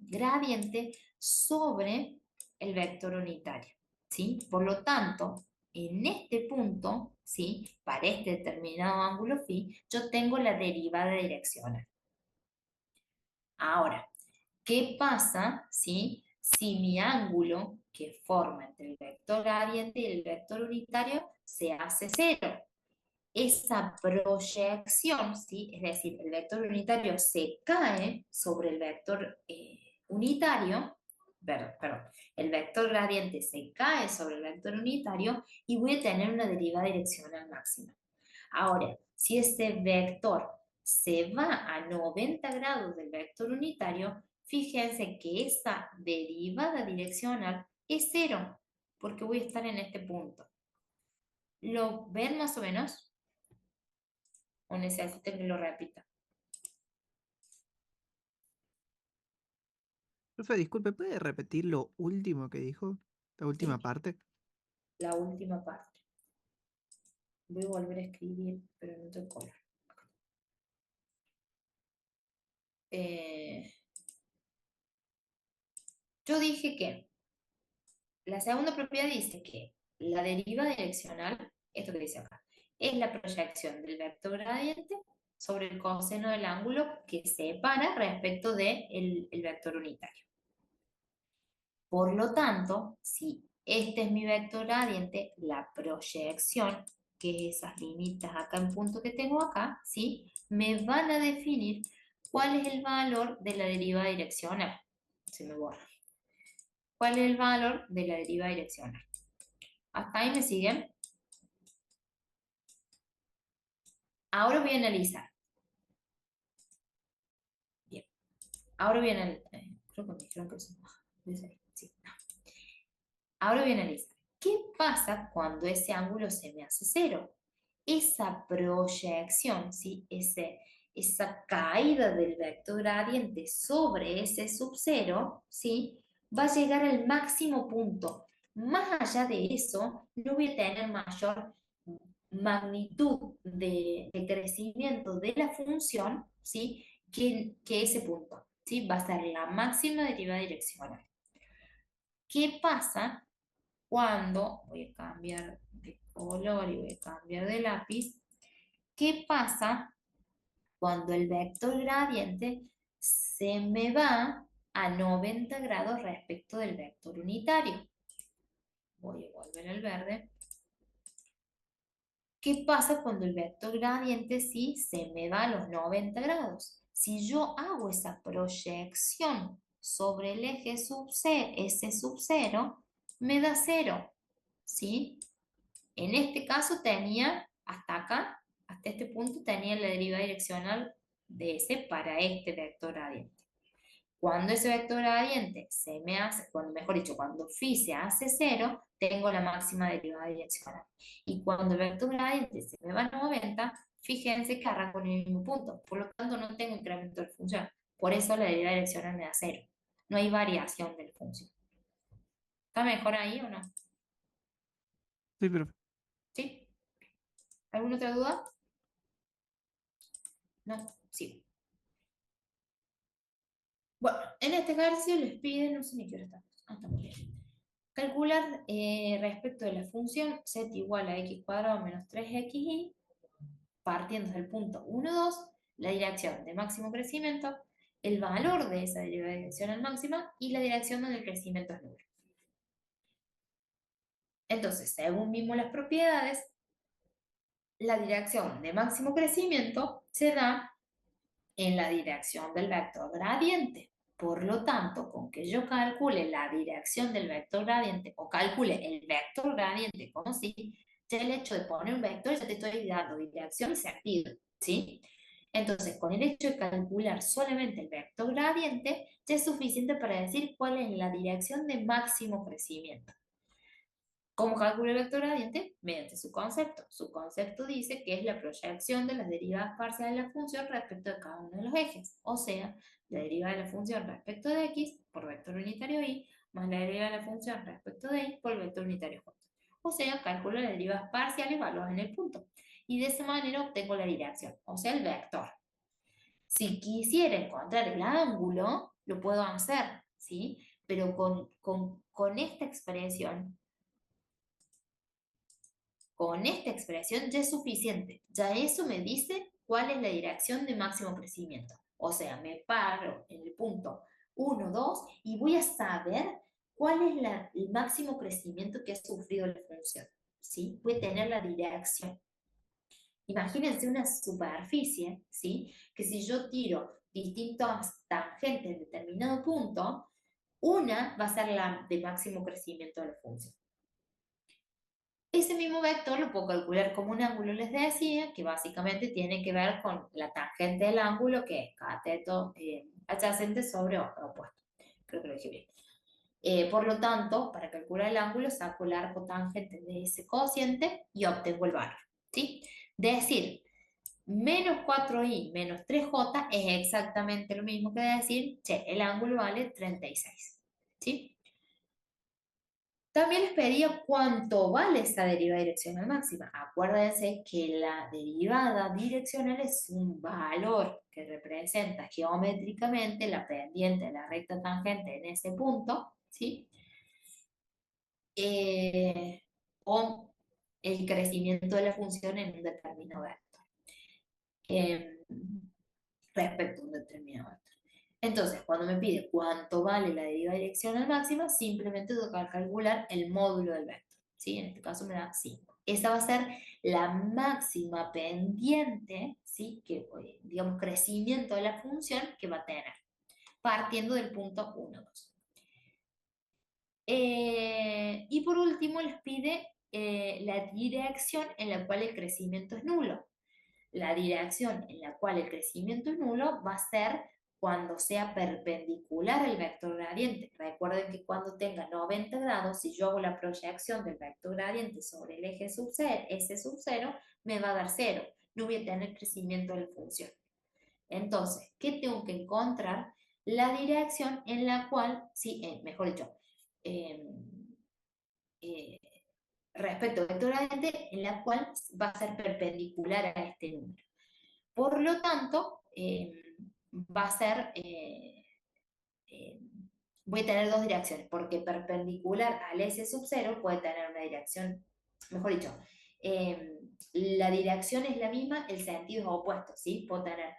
gradiente sobre el vector unitario, ¿sí? Por lo tanto, en este punto, ¿sí? Para este determinado ángulo phi, yo tengo la derivada direccional. Ahora, ¿qué pasa, ¿sí? Si mi ángulo que forma entre el vector gradiente y el vector unitario se hace cero? Esa proyección, ¿sí? Es decir, el vector unitario se cae sobre el vector unitario, perdón, el vector gradiente se cae sobre el vector unitario y voy a tener una derivada direccional máxima. Ahora, si este vector se va a 90 grados del vector unitario, fíjense que esa derivada direccional es cero, porque voy a estar en este punto. ¿Lo ven más o menos? ¿O necesitan que lo repita? Profe, disculpe, ¿puede repetir lo último que dijo? La última Sí, parte. la última parte. Voy a volver a escribir, pero no tengo color. Eh, yo dije que la segunda propiedad dice que la deriva direccional, esto que dice acá, es la proyección del vector gradiente sobre el coseno del ángulo que separa respecto del el vector unitario. Por lo tanto, si este es mi vector gradiente, la proyección, que es esas limitas acá en punto que tengo acá, ¿sí? Me van a definir cuál es el valor de la deriva direccional. Se me borra. ¿Cuál es el valor de la deriva direccional? ¿Hasta ahí me siguen? Ahora voy a analizar. Bien. Ahora voy a analizar. Creo que me dijeron que se baja. Sí. Ahora voy a analizar. ¿Qué pasa cuando ese ángulo se me hace cero? Esa proyección, ¿sí? Esa caída del vector gradiente sobre ese subcero, ¿sí? Va a llegar al máximo punto. Más allá de eso, no voy a tener mayor magnitud de crecimiento de la función, ¿sí? Que ese punto, ¿sí? Va a ser la máxima derivada direccional. ¿Qué pasa cuando, voy a cambiar de color y voy a cambiar de lápiz, qué pasa cuando el vector gradiente se me va a 90 grados respecto del vector unitario? Voy a volver al verde. ¿Qué pasa cuando el vector gradiente sí se me va a los 90 grados? Si yo hago esa proyección sobre el eje sub C, ese sub cero, me da cero, ¿sí? En este caso tenía, hasta acá, hasta este punto, tenía la deriva direccional de S para este vector gradiente. Cuando ese vector gradiente se me hace, cuando, mejor dicho, cuando phi se hace cero, tengo la máxima derivada direccional. Y cuando el vector gradiente se me va a 90, fíjense que arranco en el mismo punto. Por lo tanto, no tengo incremento de función. Por eso la derivada direccional me da cero. No hay variación del función. ¿Está mejor ahí o no? Sí, profe. ¿Sí? ¿Alguna otra duda? No, sí. Bueno, en este ejercicio les piden, no sé ni qué hora estamos. Ah, estamos bien. Calcular respecto de la función z igual a x cuadrado menos 3xy, partiendo del punto 1, 2, la dirección de máximo crecimiento, el valor de esa derivada direccional máxima y la dirección donde el crecimiento es nulo. Entonces, según vimos las propiedades, la dirección de máximo crecimiento se da en la dirección del vector gradiente. Por lo tanto, con que yo calcule la dirección del vector gradiente o calcule el vector gradiente como si, ya el hecho de poner un vector ya te estoy dando dirección y sentido, ¿sí? Entonces, con el hecho de calcular solamente el vector gradiente, ya es suficiente para decir cuál es la dirección de máximo crecimiento. ¿Cómo calcula el vector gradiente? Mediante su concepto. Su concepto dice que es la proyección de las derivadas parciales de la función respecto de cada uno de los ejes. O sea, la derivada de la función respecto de x por vector unitario y más la derivada de la función respecto de y por el vector unitario j. O sea, calculo las derivadas parciales evaluadas en el punto. Y de esa manera obtengo la dirección, o sea, el vector. Si quisiera encontrar el ángulo, lo puedo hacer, ¿sí? Pero con esta expresión, ya es suficiente. Ya eso me dice cuál es la dirección de máximo crecimiento. O sea, me paro en el punto 1, 2 y voy a saber cuál es el máximo crecimiento que ha sufrido la función. ¿Sí? Voy a tener la dirección. Imagínense una superficie, ¿sí? Que si yo tiro distintas tangentes en determinado punto, una va a ser la de máximo crecimiento de la función. Ese mismo vector lo puedo calcular como un ángulo, les decía, que básicamente tiene que ver con la tangente del ángulo, que es cateto adyacente sobre opuesto. Creo que lo dije bien. Por lo tanto, para calcular el ángulo, saco el arco tangente de ese cociente y obtengo el valor. ¿Sí? Decir menos 4i menos 3j es exactamente lo mismo que decir, che, el ángulo vale 36. ¿Sí? También les pedía cuánto vale esa derivada direccional máxima. Acuérdense que la derivada direccional es un valor que representa geométricamente la pendiente de la recta tangente en ese punto, ¿sí? Eh, o el crecimiento de la función en un determinado vector. Eh, respecto a un determinado vector. Entonces, cuando me pide cuánto vale la derivada direccional máxima, simplemente tengo que calcular el módulo del vector. ¿Sí? En este caso me da 5. Esa va a ser la máxima pendiente, ¿sí? Que, digamos, crecimiento de la función que va a tener, partiendo del punto 1, 2. Y por último les pide la dirección en la cual el crecimiento es nulo. La dirección en la cual el crecimiento es nulo va a ser cuando sea perpendicular al vector gradiente. Recuerden que cuando tenga 90 grados, si yo hago la proyección del vector gradiente sobre el eje sub 0, S sub 0, me va a dar 0. No voy a tener crecimiento de la función. Entonces, ¿qué tengo que encontrar? La dirección en la cual, sí, mejor dicho, eh, eh, respecto al vector gradiente, en la cual va a ser perpendicular a este número. Por lo tanto, va a ser, eh, voy a tener dos direcciones, porque perpendicular al S sub 0 puede tener una dirección, mejor dicho, la dirección es la misma, el sentido es opuesto, ¿sí? Puedo tener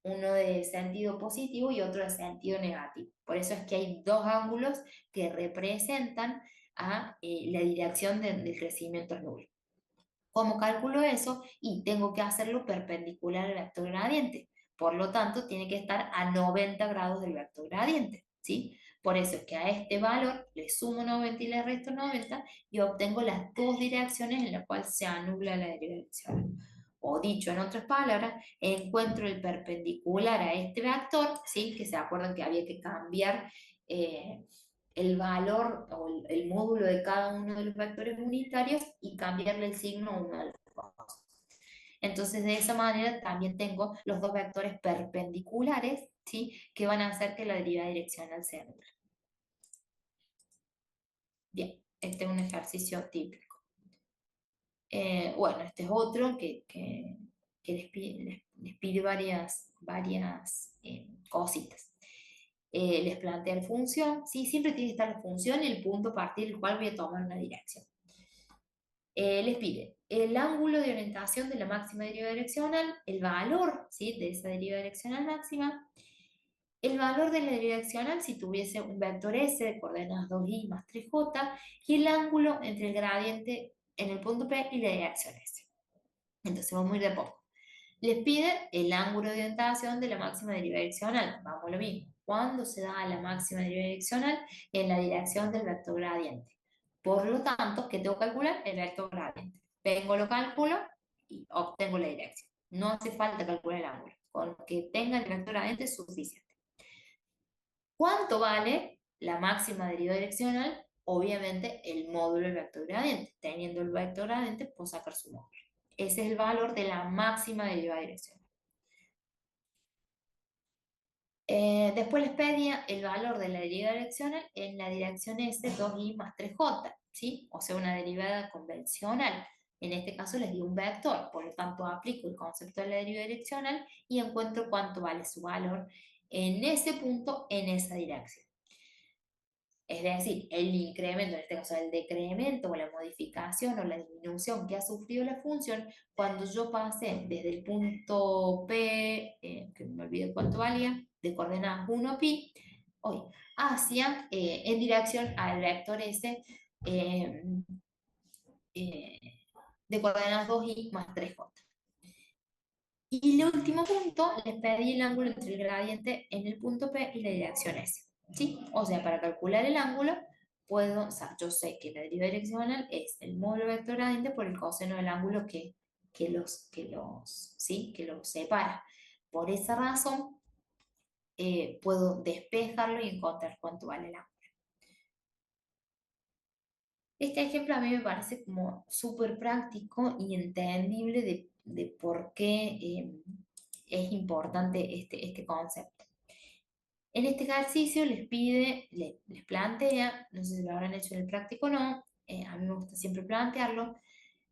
uno de sentido positivo y otro de sentido negativo. Por eso es que hay dos ángulos que representan a la dirección del crecimiento nulo. ¿Cómo calculo eso? Y tengo que hacerlo perpendicular al vector gradiente. Por lo tanto, tiene que estar a 90 grados del vector gradiente, ¿sí? Por eso es que a este valor le sumo 90 y le resto 90 y obtengo las dos direcciones en las cuales se anula la dirección. O dicho en otras palabras, encuentro el perpendicular a este vector, ¿sí? Que se acuerdan que había que cambiar eh, el valor o el módulo de cada uno de los vectores unitarios y cambiarle el signo a uno de los dos. Entonces, de esa manera también tengo los dos vectores perpendiculares, ¿sí? Que van a hacer que la derivada direccional sea nula. Bien, este es un ejercicio típico. Bueno, este es otro que les pide varias cositas. Les plantea la función, ¿sí? Siempre tiene que estar la función y el punto a partir del cual voy a tomar una dirección. Les pide el ángulo de orientación de la máxima deriva direccional, el valor, ¿sí? De esa deriva direccional máxima, el valor de la deriva direccional si tuviese un vector S de coordenadas 2i más 3j y el ángulo entre el gradiente en el punto P y la dirección S. Entonces vamos a ir de a poco. Les pide el ángulo de orientación de la máxima deriva direccional. Vamos a lo mismo. ¿Cuándo se da la máxima deriva direccional? En la dirección del vector gradiente. Por lo tanto, ¿qué tengo que calcular? El vector gradiente. Vengo, lo calculo y obtengo la dirección. No hace falta calcular el ángulo. Con que tenga el vector gradiente es suficiente. ¿Cuánto vale la máxima deriva direccional? Obviamente el módulo del vector gradiente. Teniendo el vector gradiente, puedo sacar su módulo. Ese es el valor de la máxima deriva direccional. Después les pedía el valor de la deriva direccional en la dirección S, 2i más 3j. ¿sí? O sea, una derivada convencional. En este caso les di un vector, por lo tanto aplico el concepto de la derivada direccional y encuentro cuánto vale su valor en ese punto, en esa dirección. Es decir, el incremento, en este caso el decremento o la modificación o la disminución que ha sufrido la función cuando yo pasé desde el punto P, que me olvidé cuánto valía, de coordenadas 1 pi, hoy, hacia, en dirección al vector S eh, eh, de coordenadas 2i más 3j. Y el último punto, les pedí el ángulo entre el gradiente en el punto P y la dirección S. ¿Sí? O sea, para calcular el ángulo, puedo, o sea, yo sé que la derivada direccional es el módulo vector gradiente por el coseno del ángulo ¿sí? Que los separa. Por esa razón, puedo despejarlo y encontrar cuánto vale el ángulo. Este ejemplo a mí me parece como súper práctico y entendible de por qué es importante este concepto. En este ejercicio les pide, les plantea, no sé si lo habrán hecho en el práctico o no, a mí me gusta siempre plantearlo,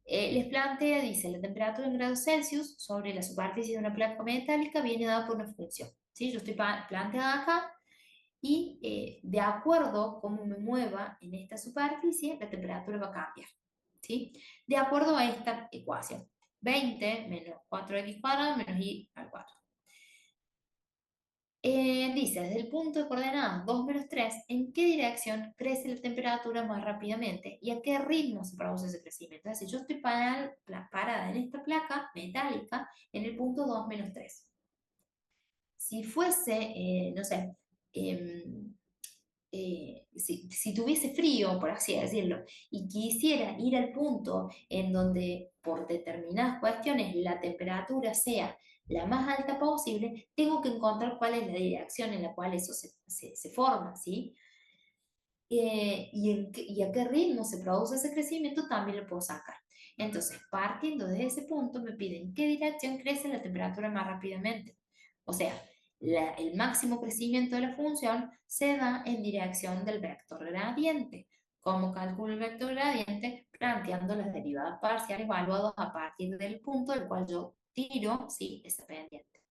les plantea, dice, la temperatura en grados Celsius sobre la superficie de una placa metálica viene dada por una función. ¿Sí? Yo estoy planteada acá y de acuerdo a cómo me mueva en esta superficie, la temperatura va a cambiar. ¿Sí? De acuerdo a esta ecuación. 20 menos 4x cuadrado menos y al cuadrado. Dice, desde el punto de coordenadas 2 menos 3, ¿en qué dirección crece la temperatura más rápidamente y a qué ritmo se produce ese crecimiento? Es decir, yo estoy parada en esta placa metálica en el punto 2 menos 3. Si fuese, no sé, si tuviese frío, por así decirlo, y quisiera ir al punto en donde por determinadas cuestiones la temperatura sea la más alta posible, tengo que encontrar cuál es la dirección en la cual eso se forma, ¿sí? Y a qué ritmo se produce ese crecimiento también lo puedo sacar. Entonces, partiendo de ese punto, me piden qué dirección crece la temperatura más rápidamente. O sea, el máximo crecimiento de la función se da en dirección del vector gradiente. ¿Cómo calculo el vector gradiente? Planteando las derivadas parciales evaluadas a partir del punto del cual yo tiro, sí, esa pendiente.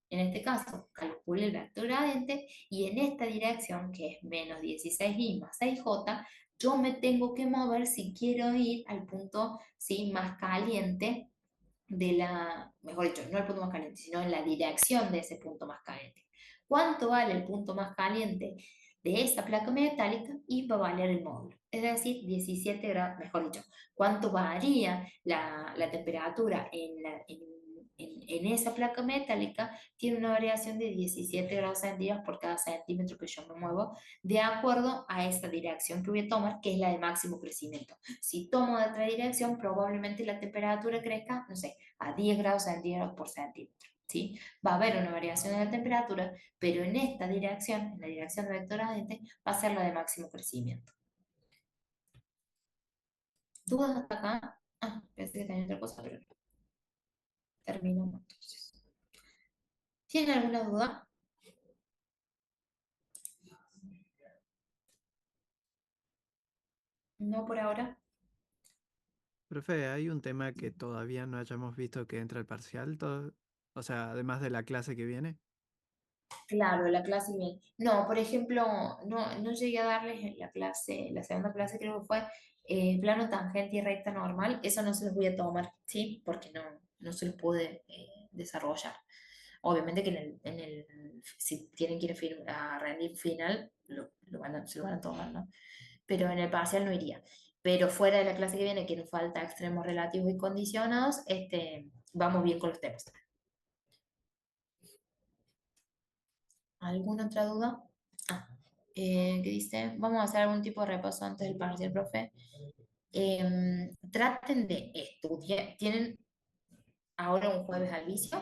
En este caso, calcule el vector gradiente y en esta dirección, que es menos 16i más 6j, yo me tengo que mover si quiero ir al punto, ¿sí?, más caliente mejor dicho, no el punto más caliente, sino en la dirección de ese punto más caliente. ¿Cuánto vale el punto más caliente de esa placa metálica? Y va a valer el módulo. Es decir, 17 grados, mejor dicho, cuánto varía la temperatura en esa placa metálica, tiene una variación de 17 grados centígrados por cada centímetro que yo me muevo, de acuerdo a esa dirección que voy a tomar, que es la de máximo crecimiento. Si tomo de otra dirección, probablemente la temperatura crezca, no sé, a 10 grados centígrados por centímetro. ¿Sí? Va a haber una variación de la temperatura, pero en esta dirección, en la dirección de vector gradiente, va a ser la de máximo crecimiento. ¿Dudas hasta acá? Ah, pensé que tenía otra cosa, pero no. Terminamos entonces. ¿Tienen alguna duda? No por ahora. Profe, ¿hay un tema que todavía no hayamos visto que entra al parcial? O sea, además de la clase que viene. Claro, la clase bien. No, por ejemplo, no llegué a darles en la clase, la segunda clase creo que fue plano tangente y recta normal. Eso no se los voy a tomar, ¿sí? Porque no se los pude desarrollar. Obviamente que si tienen que ir a rendir final, se lo van a tomar, ¿no? Pero en el parcial no iría. Pero fuera de la clase que viene, que nos falta extremos relativos y condicionados, vamos bien con los temas. ¿Alguna otra duda? Ah, ¿qué dice? Vamos a hacer algún tipo de repaso antes del parcial, profe. Traten de estudiar. Tienen ahora un jueves al vicio.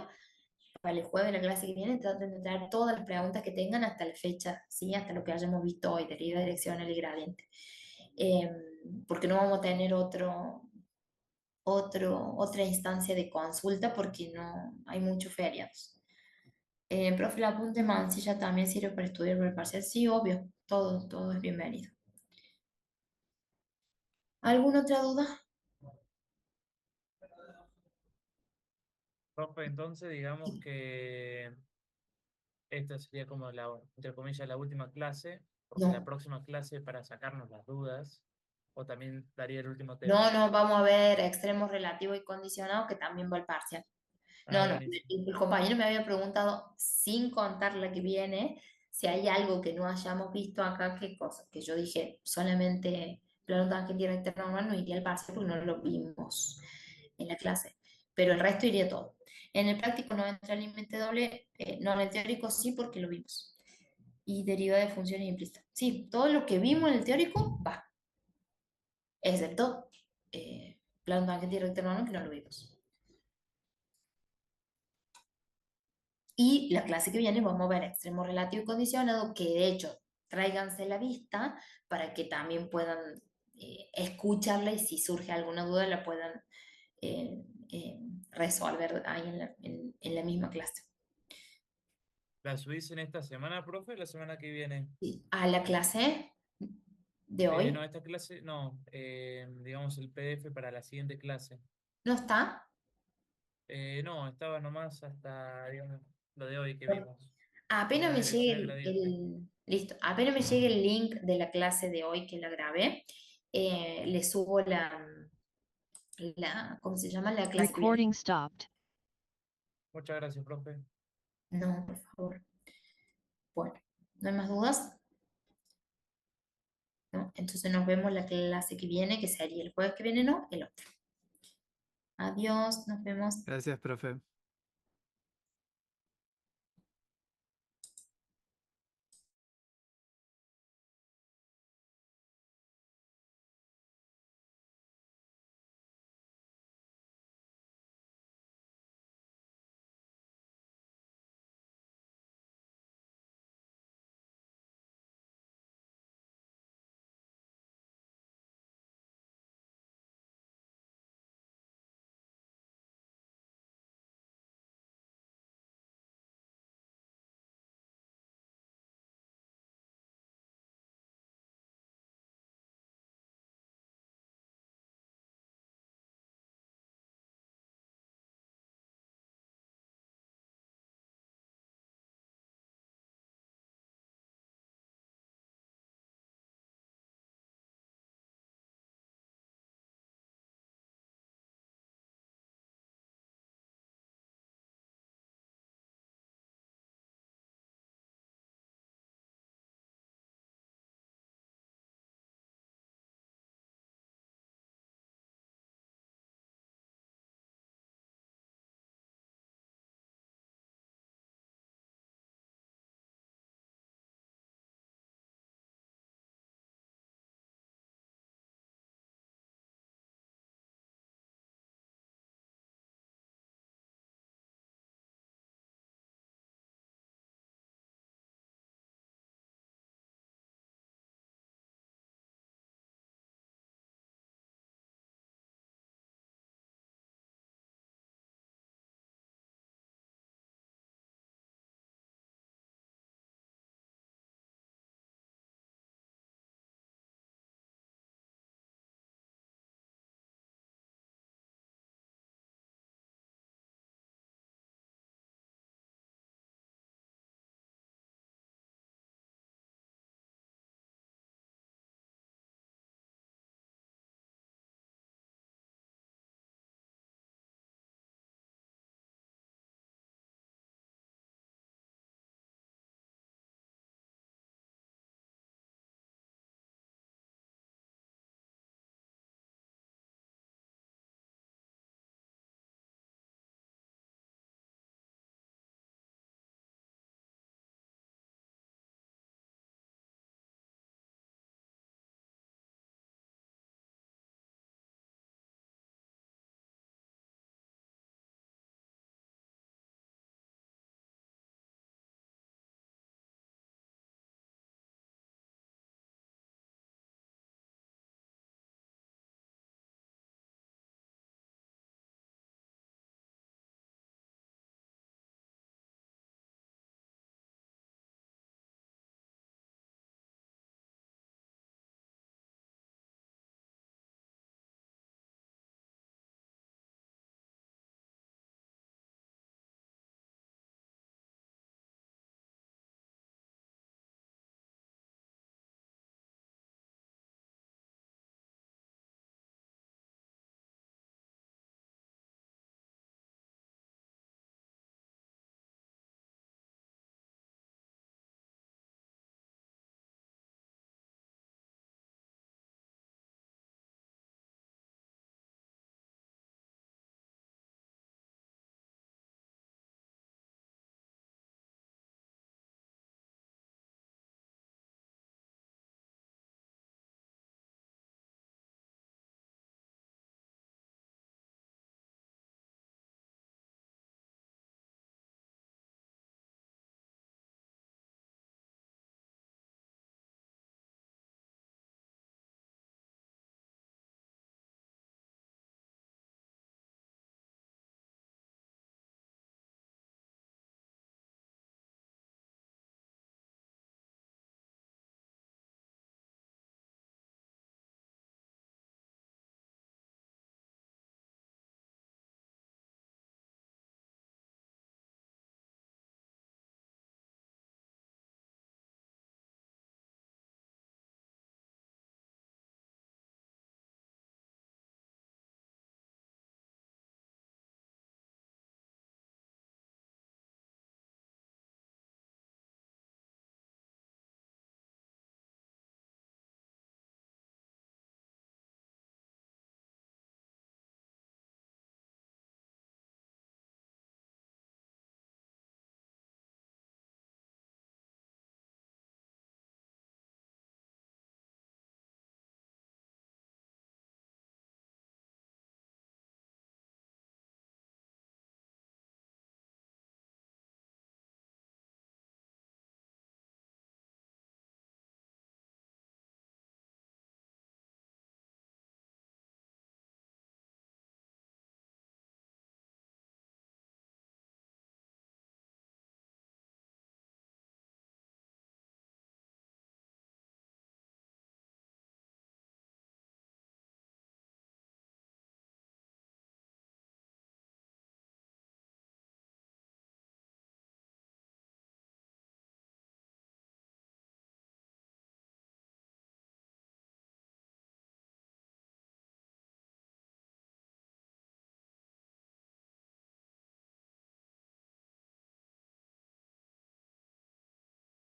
Para el jueves de la clase que viene, traten de traer todas las preguntas que tengan hasta la fecha, ¿sí? Hasta lo que hayamos visto hoy, deriva, direccional y gradiente. Em, Porque no vamos a tener otra instancia de consulta porque no hay muchos feriados. Profe, el apunte Mansilla también sirve para estudiar para el parcial. Sí, obvio, todo es bienvenido. ¿Alguna otra duda? Profe, entonces digamos que esta sería como la, entre comillas, la última clase, porque la No, próxima clase para sacarnos las dudas, o también daría el último tema. no, no, vamos a ver extremos relativos y condicionados que también va el parcial. Ah, No, no, buenísimo. el compañero me había preguntado, sin contar la que viene, si hay algo que no hayamos visto acá, qué cosa, que yo dije, solamente plano tangente y recta normal no iría al parcial porque no lo vimos en la clase, pero el resto iría todo. En el práctico no entra el límite doble, no, en el teórico sí porque lo vimos. Y deriva de funciones implícitas. Sí, todo lo que vimos en el teórico va, excepto plano tangente y recta normal que no lo vimos. Y la clase que viene vamos a ver extremo relativo y condicionado, que de hecho tráiganse la vista para que también puedan escucharla y si surge alguna duda la puedan eh, eh, resolver ahí en la misma clase. ¿La subís en esta semana, profe, o la semana que viene? Y a la clase de No, hoy, esta clase, no, digamos el PDF para la siguiente clase. ¿no está? No, estaba nomás hasta, digamos, lo de hoy que vimos, con Apenas una me dirección llegue al gradiente. listo, apenas me llegue el link de la clase de hoy que la grabé, le subo ¿cómo se llama? La clase que viene. Recording stopped. Muchas gracias, profe. No, por favor. Bueno, ¿no hay más dudas? ¿No? Entonces nos vemos la clase que viene, que sería el jueves que viene, no, el otro. Adiós, nos vemos. Gracias, profe.